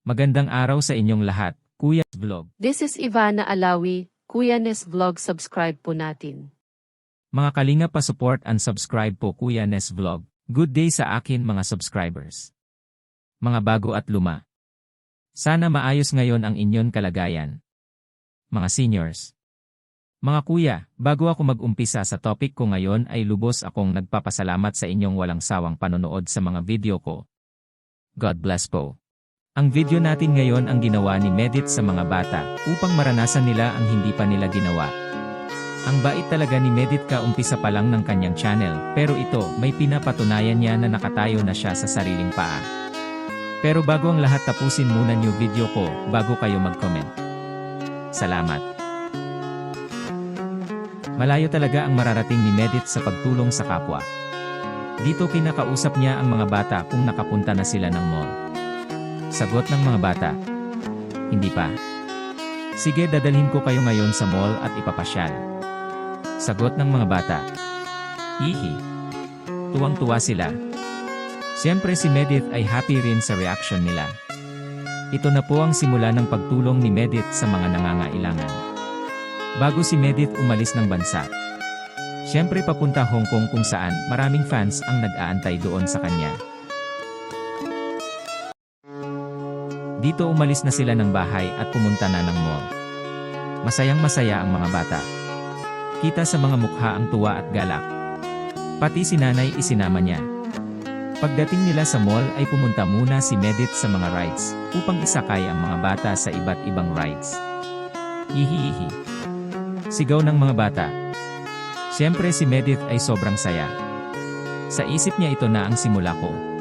Magandang araw sa inyong lahat, Kuya Vlog. This is Ivana Alawi, Kuya Nes Vlog, subscribe po natin. Mga kalinga pa-support and subscribe po Kuya Nes Vlog. Good day sa akin mga subscribers. Mga bago at luma. Sana maayos ngayon ang inyong kalagayan. Mga seniors. Mga kuya, bago ako mag-umpisa sa topic ko ngayon ay lubos akong nagpapasalamat sa inyong walang sawang panonood sa mga video ko. God bless po. Ang video natin ngayon ang ginawa ni Medit sa mga bata, upang maranasan nila ang hindi pa nila ginawa. Ang bait talaga ni Medit umpisa pa lang ng kanyang channel, pero ito, may pinapatunayan niya na nakatayo na siya sa sariling paa. Pero bago ang lahat, tapusin muna niyo video ko, bago kayo mag-comment. Salamat. Malayo talaga ang mararating ni Medit sa pagtulong sa kapwa. Dito kinakausap niya ang mga bata kung nakapunta na sila ng mall. Sagot ng mga bata. Hindi pa. Sige, dadalhin ko kayo ngayon sa mall at ipapasyal. Sagot ng mga bata. Hihi. Tuwang-tuwa sila. Siyempre si Medit ay happy rin sa reaction nila. Ito na po ang simula ng pagtulong ni Medit sa mga nangangailangan. Bago si Medit umalis ng bansa. Siyempre papunta Hong Kong kung saan maraming fans ang nag-aantay doon sa kanya. Dito umalis na sila ng bahay at pumunta na ng mall. Masayang-masaya ang mga bata. Kita sa mga mukha ang tuwa at galak. Pati si nanay isinama niya. Pagdating nila sa mall ay pumunta muna si Medit sa mga rides, upang isakay ang mga bata sa iba't ibang rides. Hihihihi. Sigaw ng mga bata. Siyempre si Medit ay sobrang saya. Sa isip niya ito na ang simula ko.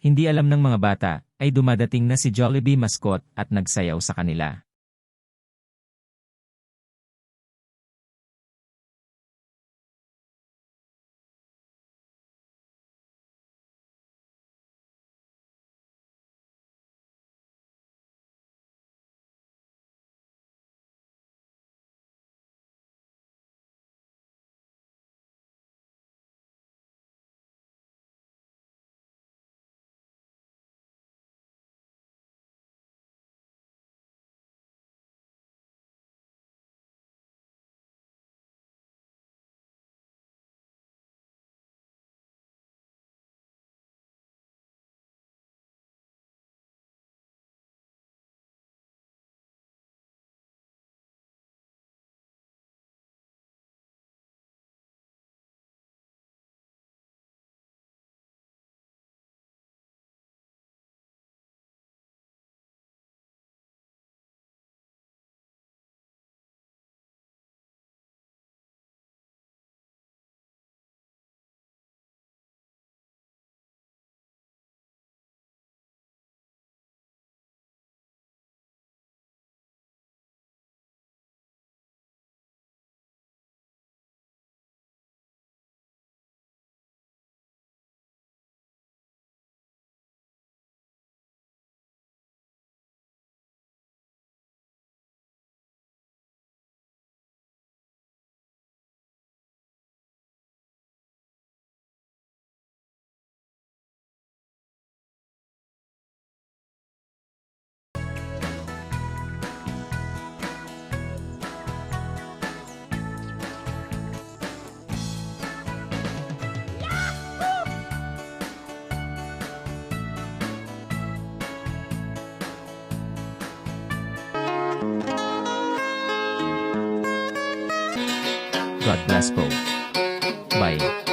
Hindi alam ng mga bata, ay dumadating na si Jollibee mascot at nagsayaw sa kanila. God bless po. Bye.